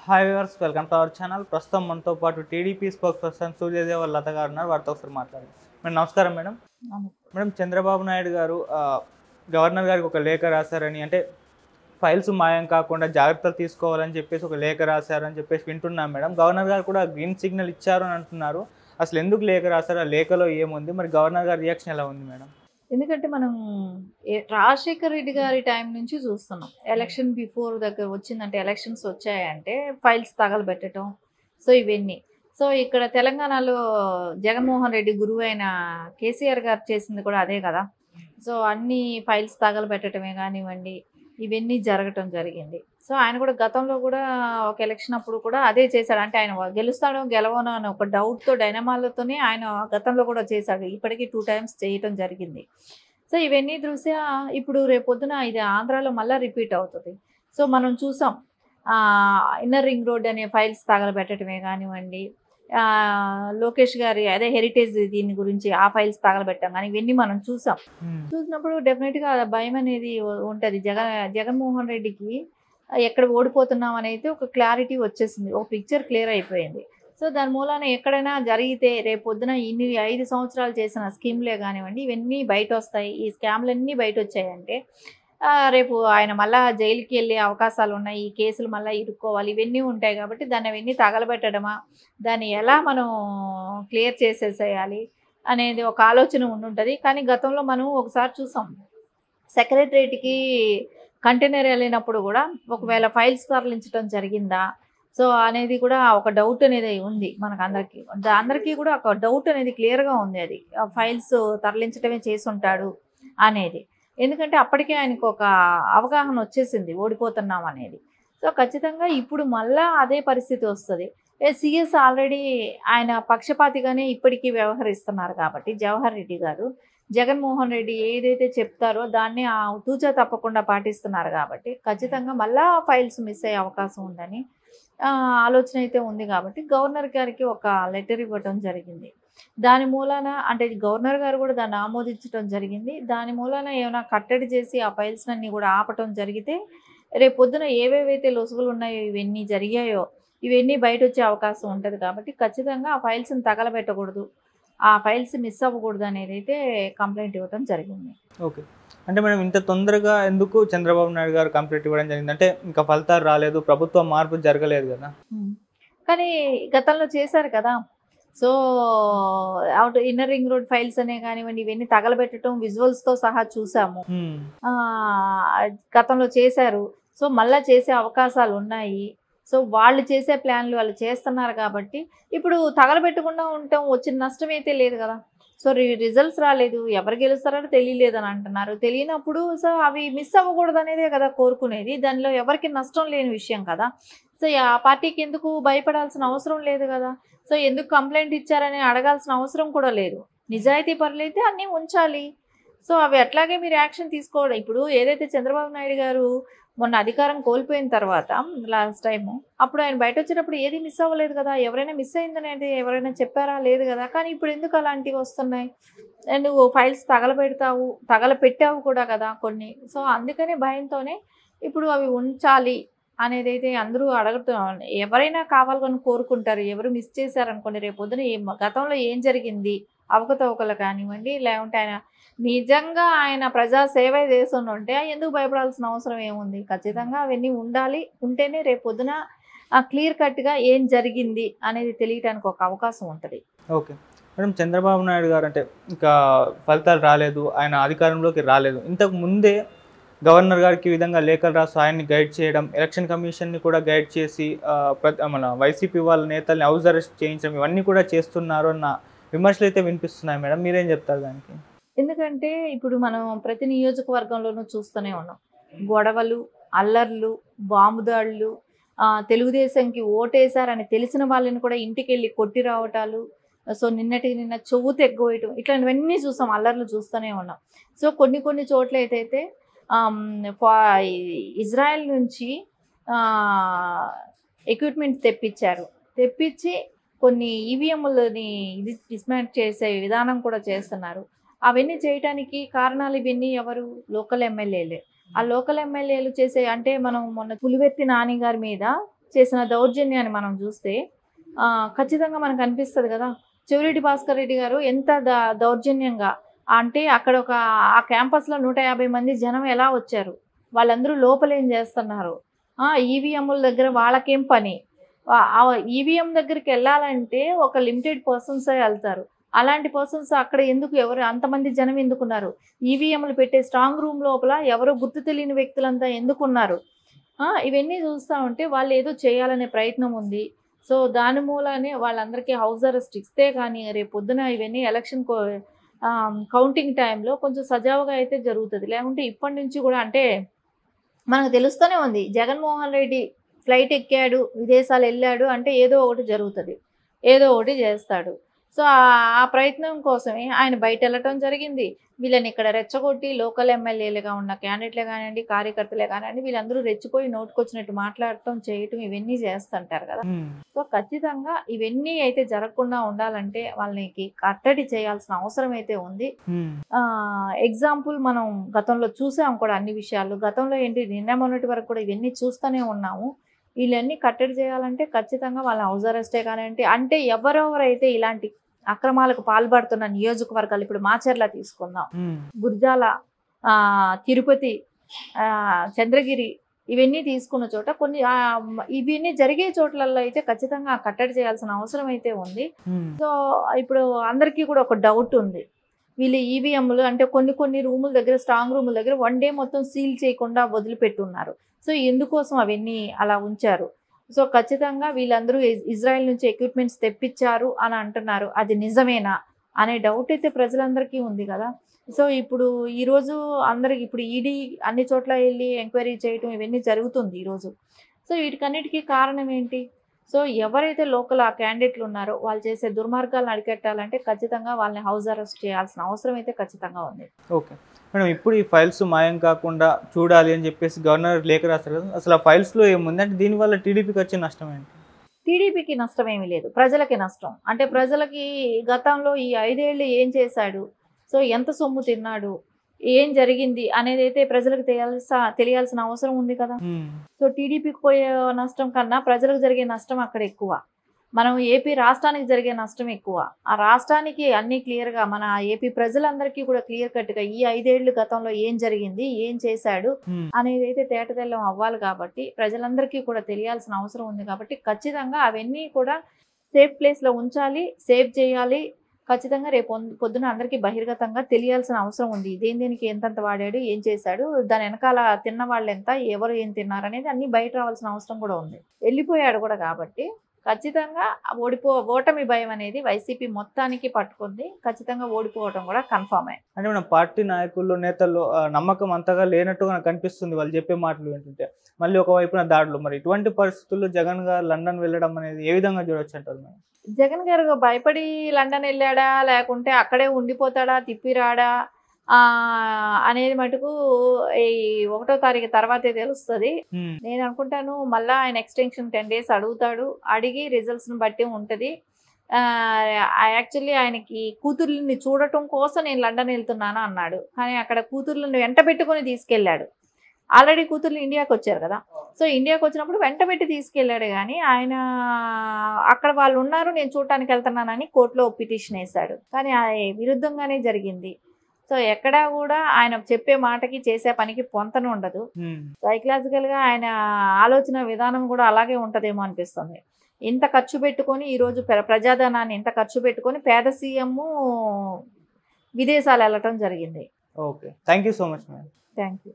Hi viewers, welcome to our channel. ప్రస్తుతం మనతో పాటు టీడీపీ స్పోక్స్ పర్సన్ సూర్యదేవ లత గారు ఉన్నారు. వారితో ఒకసారి మాట్లాడండి. మేడం నమస్కారం. మేడం మేడం చంద్రబాబు నాయుడు గారు గవర్నర్ గారికి ఒక లేఖ రాశారని, అంటే ఫైల్స్ మాయం కాకుండా జాగ్రత్తలు తీసుకోవాలని చెప్పేసి ఒక లేఖ రాశారని చెప్పేసి వింటున్నాం మేడం. గవర్నర్ గారు కూడా గ్రీన్ సిగ్నల్ ఇచ్చారు అని అంటున్నారు. అసలు ఎందుకు లేఖ రాశారు, ఆ లేఖలో ఏముంది, మరి గవర్నర్ గారి రియాక్షన్ ఎలా ఉంది మేడం? ఎందుకంటే మనం రాజశేఖర్ రెడ్డి గారి టైం నుంచి చూస్తున్నాం. ఎలక్షన్ బిఫోర్ దగ్గర వచ్చిందంటే, ఎలక్షన్స్ వచ్చాయంటే ఫైల్స్ తగలబెట్టడం. సో ఇవన్నీ. సో ఇక్కడ తెలంగాణలో జగన్మోహన్ రెడ్డి గురువైన కేసీఆర్ గారు చేసింది కూడా అదే కదా. సో అన్ని ఫైల్స్ తగలబెట్టడమే కానివ్వండి, ఇవన్నీ జరగటం జరిగింది. సో ఆయన కూడా గతంలో కూడా ఒక ఎలక్షన్ అప్పుడు కూడా అదే చేశాడు. అంటే ఆయన గెలుస్తాడో గెలవనో అని ఒక డౌట్తో డైనమాలతోనే ఆయన గతంలో కూడా చేశాడు. ఇప్పటికీ 2 టైమ్స్ చేయటం జరిగింది. సో ఇవన్నీ దృష్ట్యా ఇప్పుడు రేపొద్దున ఇది ఆంధ్రాలో మళ్ళీ రిపీట్ అవుతుంది. సో మనం చూసాం, ఇన్నర్ రింగ్ రోడ్ అనే ఫైల్స్ తగలబెట్టడమే కానివ్వండి, లోకేష్ గారి అదే హెరిటేజ్ దీని గురించి ఆ ఫైల్స్ తగలబెట్టాం కానీ ఇవన్నీ మనం చూసాం. చూసినప్పుడు డెఫినెట్గా భయం అనేది ఉంటుంది. జగన్మోహన్ రెడ్డికి ఎక్కడ ఓడిపోతున్నాం అనేది ఒక క్లారిటీ వచ్చేసింది, ఒక పిక్చర్ క్లియర్ అయిపోయింది. సో దాని మూలాన ఎక్కడైనా జరిగితే రేపొద్దున ఇన్ని 5 సంవత్సరాలు చేసిన స్కీమ్లే కానివ్వండి ఇవన్నీ బయట వస్తాయి, ఈ స్కామ్లన్నీ బయట వచ్చాయంటే రేపు ఆయన మళ్ళీ జైలుకి వెళ్ళే అవకాశాలు ఉన్నాయి, ఈ కేసులు మళ్ళీ ఇరుక్కోవాలి, ఇవన్నీ ఉంటాయి. కాబట్టి దాన్ని అవన్నీ తగలబెట్టడమా, దాన్ని ఎలా మనం క్లియర్ చేసేసేయాలి అనేది ఒక ఆలోచన ఉండుంటుంది. కానీ గతంలో మనం ఒకసారి చూసాం, సెక్రటరేట్కి కంటైనర్ వెళ్ళినప్పుడు కూడా ఒకవేళ ఫైల్స్ తరలించడం జరిగిందా సో అనేది కూడా ఒక డౌట్ అనేది ఉంది మనకు అందరికీ కూడా ఒక డౌట్ అనేది క్లియర్గా ఉంది. అది ఫైల్స్ తరలించడమే చేసి ఉంటాడు అనేది. ఎందుకంటే అప్పటికే ఆయనకు ఒక అవగాహన వచ్చేసింది ఓడిపోతున్నాం అనేది. సో ఖచ్చితంగా ఇప్పుడు మళ్ళా అదే పరిస్థితి వస్తుంది. సిఎస్ ఆల్రెడీ ఆయన పక్షపాతిగానే ఇప్పటికీ వ్యవహరిస్తున్నారు కాబట్టి జవహర్ రెడ్డి గారు, జగన్మోహన్ రెడ్డి ఏదైతే చెప్తారో దాన్ని తూచా తప్పకుండా పాటిస్తున్నారు కాబట్టి ఖచ్చితంగా మళ్ళా ఫైల్స్ మిస్ అయ్యే అవకాశం ఉందని ఆలోచన అయితే ఉంది. కాబట్టి గవర్నర్ గారికి ఒక లెటర్ ఇవ్వటం జరిగింది. దాని మూలాన అంటే గవర్నర్ గారు కూడా దాన్ని ఆమోదించడం జరిగింది. దాని మూలాన ఏమైనా కట్టడి చేసి ఆ ఫైల్స్ అన్నీ కూడా ఆపటం జరిగితే రేపు పొద్దున ఏవేవైతే లొసుగులు ఉన్నాయో ఇవన్నీ జరిగాయో ఇవన్నీ బయట వచ్చే అవకాశం ఉంటుంది. కాబట్టి ఖచ్చితంగా ఆ ఫైల్స్ని తగలబెట్టకూడదు, ఆ ఫైల్స్ మిస్ అవ్వకూడదు అనేది అయితే కంప్లైంట్ ఇవ్వడం జరిగింది. ఓకే, అంటే మేడం ఇంత తొందరగా ఎందుకు చంద్రబాబు నాయుడు గారు కంప్లైంట్ ఇవ్వడం జరిగింది? అంటే ఇంకా ఫలితాలు రాలేదు, ప్రభుత్వ మార్పు జరగలేదు కదా. కానీ గతంలో చేశారు కదా. So out inner ring road files అనే కానివ్వండి ఇవన్నీ తగలబెట్టడం విజువల్స్తో సహా చూసాము. గతంలో చేశారు. సో మళ్ళీ చేసే అవకాశాలు ఉన్నాయి. సో వాళ్ళు చేసే ప్లాన్లు వాళ్ళు చేస్తున్నారు కాబట్టి ఇప్పుడు తగలబెట్టకుండా ఉండటం వచ్చిన నష్టం అయితే లేదు కదా. సో రిజల్ట్స్ రాలేదు, ఎవరు గెలుస్తారో తెలియలేదని అంటున్నారు. తెలియనప్పుడు సో అవి మిస్ అవ్వకూడదు అనేదే కదా కోరుకునేది. దానిలో ఎవరికి నష్టం లేని విషయం కదా. సో ఆ పార్టీకి ఎందుకు భయపడాల్సిన అవసరం లేదు కదా. సో ఎందుకు కంప్లైంట్ ఇచ్చారని అడగాల్సిన అవసరం కూడా లేదు. నిజాయితీ పరులైతే అన్నీ ఉంచాలి. సో అవి అట్లాగే మీరు యాక్షన్ తీసుకోవడం. ఇప్పుడు ఏదైతే చంద్రబాబు నాయుడు గారు మొన్న అధికారం కోల్పోయిన తర్వాత లాస్ట్ టైము అప్పుడు ఆయన బయట వచ్చేటప్పుడు ఏది మిస్ అవ్వలేదు కదా. ఎవరైనా మిస్ అయిందనేది ఎవరైనా చెప్పారా? లేదు కదా. కానీ ఇప్పుడు ఎందుకు అలాంటివి వస్తున్నాయి? నువ్వు ఫైల్స్ తగలపెట్టావు కూడా కదా కొన్ని. సో అందుకనే భయంతోనే ఇప్పుడు అవి ఉంచాలి అనేది అయితే అందరూ అడుగుతున్నారు. ఎవరైనా కావాలని కోరుకుంటారు. ఎవరు మిస్ చేశారనుకోండి రేపు పొద్దున గతంలో ఏం జరిగింది అవకతవకలు కానివ్వండి, లేకుంటే ఆయన నిజంగా ఆయన ప్రజాసేవ చేస్తుంటే ఎందుకు భయపడాల్సిన అవసరం ఏముంది? ఖచ్చితంగా అవన్నీ ఉండాలి. ఉంటేనే రేపు పొద్దున క్లియర్ కట్గా ఏం జరిగింది అనేది తెలియటానికి ఒక అవకాశం ఉంటుంది. ఓకే మేడం, చంద్రబాబు నాయుడు గారు అంటే ఇంకా ఫలితాలు రాలేదు, ఆయన అధికారంలోకి రాలేదు, ఇంతకు ముందే గవర్నర్ గారికి ఈ విధంగా లేఖలు రాసి ఆయన్ని గైడ్ చేయడం, ఎలక్షన్ కమిషన్ని కూడా గైడ్ చేసి మన వైసీపీ వాళ్ళ నేతల్ని హౌస్ అరెస్ట్ చేయించడం, ఇవన్నీ కూడా చేస్తున్నారు అన్న విమర్శలు అయితే వినిపిస్తున్నాయి మేడం. మీరేం చెప్తారు దానికి? ఎందుకంటే ఇప్పుడు మనం ప్రతి నియోజకవర్గంలోనూ చూస్తూనే ఉన్నాం గొడవలు, అల్లర్లు, బాంబుదాడులు, తెలుగుదేశంకి ఓటేశారని తెలిసిన వాళ్ళని కూడా ఇంటికి వెళ్ళి కొట్టి రావటాలు, సో నిన్న చెవు తెగ్గోయటం, ఇట్లాంటివన్నీ చూసాం, అల్లర్లు చూస్తూనే ఉన్నాం. సో కొన్ని చోట్ల అయితే ఇజ్రాయెల్ నుంచి ఎక్విప్మెంట్ తెప్పించి కొన్ని ఈవీఎంలని డిస్మాంట్ చేసే విధానం కూడా చేస్తున్నారు. అవన్నీ చేయడానికి కారణాలు ఇవన్నీ ఎవరు? లోకల్ ఎమ్మెల్యేలే. ఆ లోకల్ ఎమ్మెల్యేలు చేసే అంటే మనం మొన్న పులివెత్తి నాని గారి మీద చేసిన దౌర్జన్యాన్ని మనం చూస్తే ఖచ్చితంగా మనకు అనిపిస్తుంది కదా. చెవిరెడ్డి భాస్కర్ రెడ్డి గారు ఎంత దౌర్జన్యంగా అంటే అక్కడ ఆ క్యాంపస్లో 150 మంది జనం ఎలా వచ్చారు, వాళ్ళందరూ లోపలేం చేస్తున్నారు, ఈవీఎంల దగ్గర వాళ్ళకేం పని, ఈవీఎం దగ్గరికి వెళ్ళాలంటే ఒక లిమిటెడ్ పర్సన్సే వెళ్తారు. అలాంటి పర్సన్స్ అక్కడ ఎందుకు, ఎవరు అంతమంది జనం ఎందుకున్నారు, ఈవీఎంలు పెట్టే స్ట్రాంగ్ రూమ్ లోపల ఎవరో గుర్తు తెలియని వ్యక్తులంతా ఎందుకున్నారు, ఇవన్నీ చూస్తూ ఉంటే వాళ్ళు ఏదో చేయాలనే ప్రయత్నం ఉంది. సో దాని మూలానే వాళ్ళందరికీ హౌస్ అరెస్ట్ ఇస్తే కానీ రేపు పొద్దున ఇవన్నీ ఎలక్షన్ కౌంటింగ్ టైంలో కొంచెం సజావుగా అయితే జరుగుతుంది. లేకుంటే ఇప్పటి నుంచి కూడా అంటే మనకు తెలుస్తూనే ఉంది, జగన్మోహన్ రెడ్డి ఫ్లైట్ ఎక్కాడు, విదేశాలు వెళ్ళాడు అంటే ఏదో ఒకటి జరుగుతుంది, ఏదో ఒకటి చేస్తాడు. సో ఆ ప్రయత్నం కోసమే ఆయన బయట వెళ్ళటం జరిగింది. వీళ్ళని ఇక్కడ రెచ్చగొట్టి లోకల్ ఎమ్మెల్యేలుగా ఉన్న క్యాండిడేట్లే కానివ్వండి, కార్యకర్తలే కానివ్వండి, వీళ్ళందరూ రెచ్చిపోయి నోటుకొచ్చినట్టు మాట్లాడటం చేయటం ఇవన్నీ చేస్తుంటారు కదా. సో ఖచ్చితంగా ఇవన్నీ అయితే జరగకుండా ఉండాలంటే వాళ్ళకి కట్టడి చేయాల్సిన అవసరం అయితే ఉంది. ఎగ్జాంపుల్ మనం గతంలో చూసాం కూడా అన్ని విషయాలు. గతంలో ఏంటి, నిన్న మొన్నటి వరకు కూడా ఇవన్నీ చూస్తూనే ఉన్నాము. వీళ్ళన్నీ కట్టడి చేయాలంటే ఖచ్చితంగా వాళ్ళ హౌస్ అరెస్టే కానివ్వండి, అంటే ఎవరెవరైతే ఇలాంటి అక్రమాలకు పాల్పడుతున్న నియోజకవర్గాలు, ఇప్పుడు మాచర్ల తీసుకుందాం, గుర్జాల, తిరుపతి, చంద్రగిరి, ఇవన్నీ తీసుకున్న చోట కొన్ని ఇవన్నీ జరిగే చోట్లలో అయితే ఖచ్చితంగా కట్టడి చేయాల్సిన అవసరం అయితే ఉంది. సో ఇప్పుడు అందరికీ కూడా ఒక డౌట్ ఉంది, వీళ్ళు ఈవీఎంలు అంటే కొన్ని రూముల దగ్గర, స్ట్రాంగ్ రూముల దగ్గర 1 డే మొత్తం సీల్ చేయకుండా వదిలిపెట్టున్నారు. సో ఎందుకోసం అవన్నీ అలా ఉంచారు? సో ఖచ్చితంగా వీళ్ళందరూ ఇజ్రాయెల్ నుంచి ఎక్విప్మెంట్స్ తెప్పించారు అని అంటున్నారు, అది నిజమేనా అనే డౌట్ అయితే ప్రజలందరికీ ఉంది కదా. సో ఇప్పుడు ఈరోజు అందరికి ఇప్పుడు ఈడీ అన్ని చోట్ల వెళ్ళి ఎంక్వైరీ చేయటం ఇవన్నీ జరుగుతుంది ఈరోజు. సో వీటికన్నిటికీ కారణం ఏంటి? సో ఎవరైతే లోకల్ ఆ క్యాండిడేట్లు ఉన్నారో వాళ్ళు చేసే దుర్మార్గాలను అరికట్టాలంటే ఖచ్చితంగా వాళ్ళని హౌస్ అరెస్ట్ చేయాల్సిన అవసరం అయితే ఖచ్చితంగా ఉంది. ఓకే మేడం, ఇప్పుడు ఈ ఫైల్స్ మాయం కాకుండా చూడాలి అని చెప్పేసి గవర్నర్ లేఖ రాస్తారు కదా, అసలు ఆ ఫైల్స్లో ఏముంది అంటే దీనివల్ల టీడీపీకి వచ్చే నష్టం ఏంటి? టీడీపీకి నష్టం ఏమీ లేదు, ప్రజలకి నష్టం. అంటే ప్రజలకి గతంలో ఈ 5 ఏళ్ళు ఏం చేశాడు, సో ఎంత సొమ్ము తిన్నాడు, ఏం జరిగింది అనేది అయితే ప్రజలకు తెలియాల్సిన అవసరం ఉంది కదా. సో టీడీపీకి పోయే నష్టం కన్నా ప్రజలకు జరిగే నష్టం అక్కడ ఎక్కువ. మనం ఏపీ రాష్ట్రానికి జరిగే నష్టం ఎక్కువ. ఆ రాష్ట్రానికి అన్నీ క్లియర్గా మన ఏపీ ప్రజలందరికీ కూడా క్లియర్ కట్గా ఈ 5 ఏళ్ళు గతంలో ఏం జరిగింది, ఏం చేశాడు అనేది అయితే తేటతెల్లం అవ్వాలి. కాబట్టి ప్రజలందరికీ కూడా తెలియాల్సిన అవసరం ఉంది. కాబట్టి ఖచ్చితంగా అవన్నీ కూడా సేఫ్ ప్లేస్లో ఉంచాలి, సేవ్ చేయాలి. ఖచ్చితంగా రేపు పొద్దున అందరికీ బహిర్గతంగా తెలియాల్సిన అవసరం ఉంది. దేనికి ఎంతంత వాడాడు, ఏం చేశాడు, దాని వెనకాల తిన్న వాళ్ళు ఎంత, ఎవరు ఏం తిన్నారు అనేది అన్నీ బయట రావాల్సిన అవసరం కూడా ఉంది. వెళ్ళిపోయాడు కూడా కాబట్టి ఖచ్చితంగా ఓటమి భయం అనేది వైసీపీ మొత్తానికి పట్టుకుంది. ఖచ్చితంగా ఓడిపోవడం కూడా కన్ఫర్మే. అంటే మన పార్టీ నాయకుల్లో, నేతల్లో నమ్మకం అంతగా లేనట్టుగా నాకు కనిపిస్తుంది వాళ్ళు చెప్పే మాటలు ఏంటంటే. మళ్ళీ ఒకవైపున దాడులు. మరి ఇటువంటి పరిస్థితుల్లో జగన్ గారు లండన్ వెళ్ళడం అనేది ఏ విధంగా చూడొచ్చు అంటారు మేడం? జగన్ గారు భయపడి లండన్ వెళ్ళాడా, లేకుంటే అక్కడే ఉండిపోతాడా, తిప్పిరాడా అనేది మటుకు ఈ 1వ తారీఖు తర్వాతే తెలుస్తుంది. నేను అనుకుంటాను మళ్ళీ ఆయన ఎక్స్టెన్షన్ 10 days అడుగుతాడు. అడిగి రిజల్ట్స్ని బట్టి ఉంటుంది. యాక్చువల్లీ ఆయనకి కూతుర్లని చూడటం కోసం నేను లండన్ వెళ్తున్నాను అన్నాడు. కానీ అక్కడ కూతుర్లను వెంట పెట్టుకొని తీసుకెళ్ళాడు. ఆల్రెడీ కూతుర్లు ఇండియాకి వచ్చారు కదా. సో ఇండియాకి వచ్చినప్పుడు వెంట పెట్టి తీసుకెళ్ళాడు. కానీ ఆయన అక్కడ వాళ్ళు ఉన్నారు, నేను చూడటానికి వెళ్తున్నానని కోర్టులో పిటిషన్ వేశాడు. కానీ విరుద్ధంగానే జరిగింది. సో ఎక్కడా కూడా ఆయన చెప్పే మాటకి చేసే పనికి పొంతన ఉండదు. సైకలాజికల్గా ఆయన ఆలోచన విధానం కూడా అలాగే ఉంటుందేమో అనిపిస్తుంది. ఇంత ఖర్చు పెట్టుకొని ఈరోజు ప్రజాధనాన్ని ఇంత ఖర్చు పెట్టుకొని పేద సీఎం విదేశాలు వెళ్ళటం జరిగింది. Okay, thank you so much madam. Thank you.